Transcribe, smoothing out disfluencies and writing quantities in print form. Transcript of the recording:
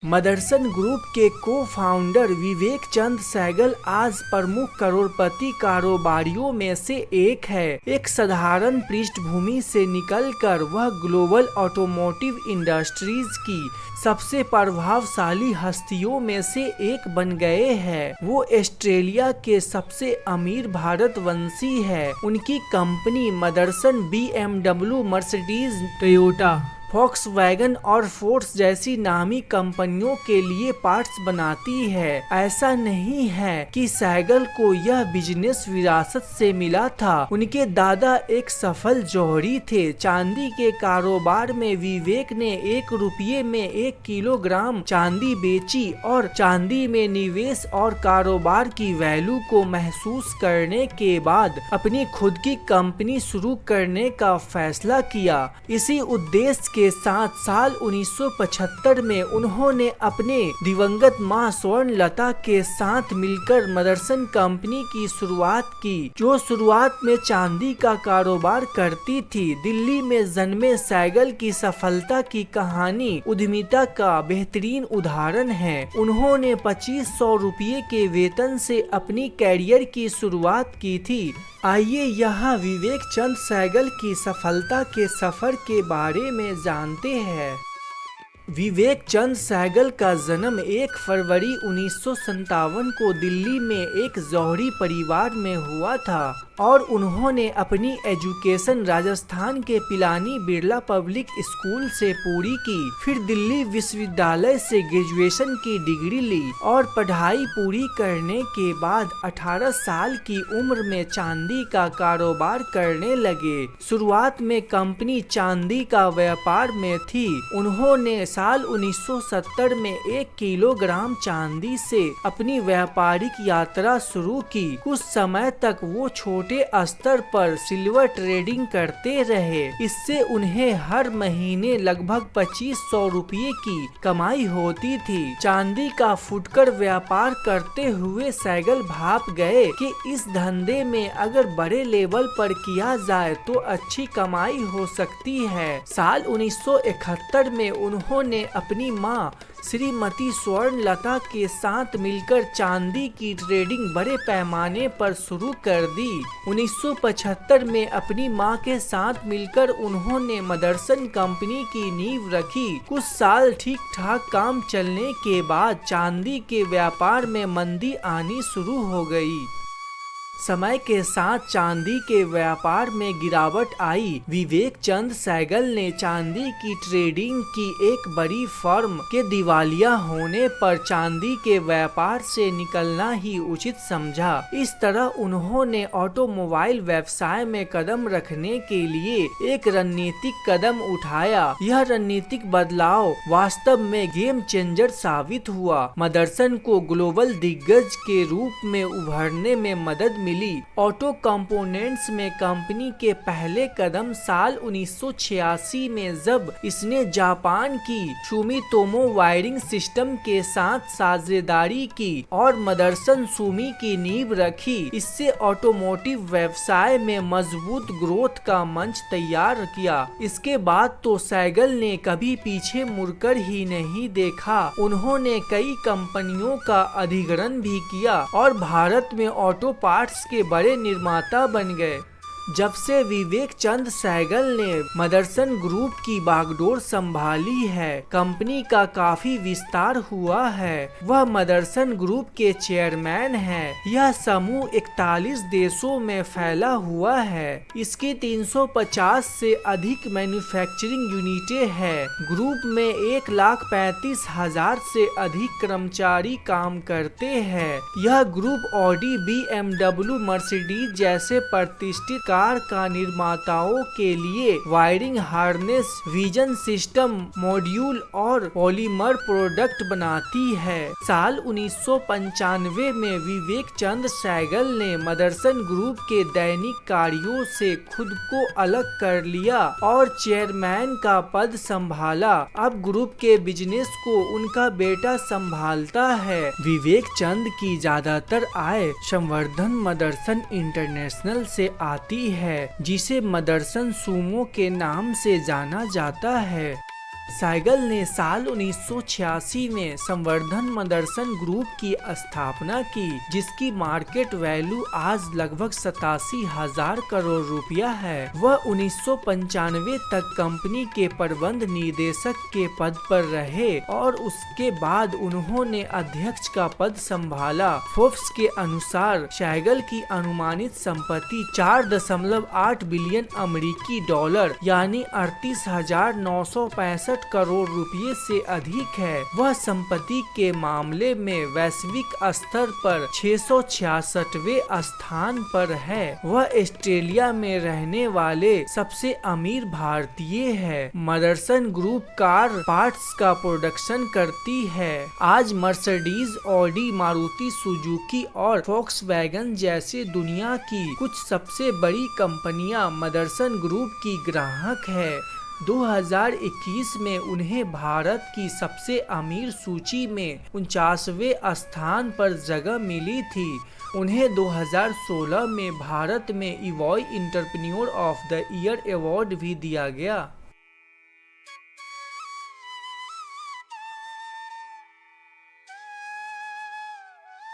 Motherson group के cofounder विवेक चंद सहगल आज प्रमुख करोड़पति कारोबारियों में से एक है। एक साधारण पृष्ठभूमि से निकलकर वह ग्लोबल ऑटोमोटिव इंडस्ट्रीज की सबसे प्रभावशाली हस्तियों में से एक बन गए हैं। वो ऑस्ट्रेलिया के सबसे अमीर भारतवंशी है। उनकी company Motherson BMW, Mercedes, Toyota, Volkswagen और फोर्स जैसी नामी कंपनियों के लिए पार्ट्स बनाती है। ऐसा नहीं है कि सहगल को यह बिजनेस विरासत से मिला था। उनके दादा एक सफल जौहरी थे। चांदी के कारोबार में विवेक ने 1 रुपये में 1 किलोग्राम चांदी बेची और चांदी में निवेश और कारोबार की वैल्यू को महसूस करने के बाद अपनी खुद की कंपनी शुरू करने का फैसला किया। इसी उद्देश्य के साथ साल 1975 में उन्होंने अपने दिवंगत मां स्वर्णलता के साथ मिलकर मदरसन कंपनी की शुरुआत की, जो शुरुआत में चांदी का कारोबार करती थी। दिल्ली में जन्मे सहगल की सफलता की कहानी उद्यमिता का बेहतरीन उदाहरण है। उन्होंने 2500 रुपये के वेतन से अपनी कैरियर की शुरुआत की थी। आइए यहाँ विवेक चंद सहगल की सफलता के सफर के बारे में जानते हैं। विवेक चंद सहगल का जन्म 1 फरवरी 1957 को दिल्ली में एक जौहरी परिवार में हुआ था और उन्होंने अपनी एजुकेशन राजस्थान के पिलानी बिरला पब्लिक स्कूल से पूरी की। फिर दिल्ली विश्वविद्यालय से ग्रेजुएशन की डिग्री ली और पढ़ाई पूरी करने के बाद 18 साल की उम्र में चांदी का कारोबार करने लगे। शुरुआत में कंपनी चांदी का व्यापार में थी। उन्होंने साल 1970 में 1 किलोग्राम चांदी से अपनी व्यापारिक यात्रा शुरू की। कुछ समय तक वो छोटे स्तर पर सिल्वर ट्रेडिंग करते रहे। इससे उन्हें हर महीने लगभग 2500 रुपये की कमाई होती थी। चांदी का फुटकर व्यापार करते हुए सहगल भाप गए कि इस धंधे में अगर बड़े लेवल पर किया जाए तो अच्छी कमाई हो सकती है। साल 1971 में उन्होंने अपनी मां श्रीमती स्वर्णलता के साथ मिलकर चांदी की ट्रेडिंग बड़े पैमाने पर शुरू कर दी। 1975 में अपनी मां के साथ मिलकर उन्होंने मदरसन कंपनी की नींव रखी। कुछ साल ठीक ठाक काम चलने के बाद चांदी के व्यापार में मंदी आनी शुरू हो गई। समय के साथ चांदी के व्यापार में गिरावट आई। विवेक चंद सहगल ने चांदी की ट्रेडिंग की एक बड़ी फर्म के दिवालिया होने पर चांदी के व्यापार से निकलना ही उचित समझा। इस तरह उन्होंने ऑटोमोबाइल व्यवसाय में कदम रखने के लिए एक रणनीतिक कदम उठाया। यह रणनीतिक बदलाव वास्तव में गेम चेंजर साबित हुआ। मदरसन को ग्लोबल दिग्गज के रूप में उभरने में मदद मिली। ऑटो कंपोनेंट्स में कंपनी के पहले कदम साल 1986 में जब इसने जापान की सुमितोमो वायरिंग सिस्टम के साथ साझेदारी की और मदरसन सुमी की नींव रखी। इससे ऑटोमोटिव व्यवसाय में मजबूत ग्रोथ का मंच तैयार किया। इसके बाद तो सहगल ने कभी पीछे मुड़कर ही नहीं देखा। उन्होंने कई कंपनियों का अधिग्रहण भी किया और भारत में ऑटो पार्ट्स के बड़े निर्माता बन गए। जब से विवेक चंद सहगल ने मदरसन ग्रुप की बागडोर संभाली है, कंपनी का काफी विस्तार हुआ है। वह मदरसन ग्रुप के चेयरमैन हैं। यह समूह 41 देशों में फैला हुआ है। इसकी 350 से अधिक मैन्युफैक्चरिंग यूनिटें हैं। ग्रुप में 1,35,000 से अधिक कर्मचारी काम करते हैं। यह ग्रुप ऑडी, BMW, मर्सिडीज जैसे प्रतिष्ठित कार का निर्माताओं के लिए wiring harness, vision system, module और पॉलीमर प्रोडक्ट बनाती है। साल 1995 में विवेक चंद सहगल ने मदरसन ग्रुप के दैनिक कार्यों से खुद को अलग कर लिया और चेयरमैन का पद संभाला। अब ग्रुप के बिजनेस को उनका बेटा संभालता है। विवेक चंद की ज्यादातर आय संवर्धन मदरसन इंटरनेशनल से आती है, जिसे मदरसन सुमो के नाम से जाना जाता है। सहगल ने साल 1986 में संवर्धन मदरसन ग्रुप की स्थापना की, जिसकी मार्केट वैल्यू आज लगभग 87,000 करोड़ रुपया है। वह 1995 तक कंपनी के प्रबंध निदेशक के पद पर रहे और उसके बाद उन्होंने अध्यक्ष का पद संभाला। फोर्ब्स के अनुसार सहगल की अनुमानित संपत्ति 4.8 बिलियन अमेरिकी डॉलर यानी 38,965 करोड़ रुपये से अधिक है। वह संपत्ति के मामले में वैश्विक स्तर पर 666वें स्थान पर है। वह ऑस्ट्रेलिया में रहने वाले सबसे अमीर भारतीय है। मदरसन ग्रुप कार पार्ट्स का प्रोडक्शन करती है। आज मर्सिडीज, ऑडी, मारुति सुजुकी और फोक्सवैगन जैसे दुनिया की कुछ सबसे बड़ी कंपनियां मदरसन ग्रुप की ग्राहक है। 2021 में उन्हें भारत की सबसे अमीर सूची में 49वें स्थान पर जगह मिली थी। उन्हें 2016 में भारत में EY entrepreneur of the year award भी दिया गया।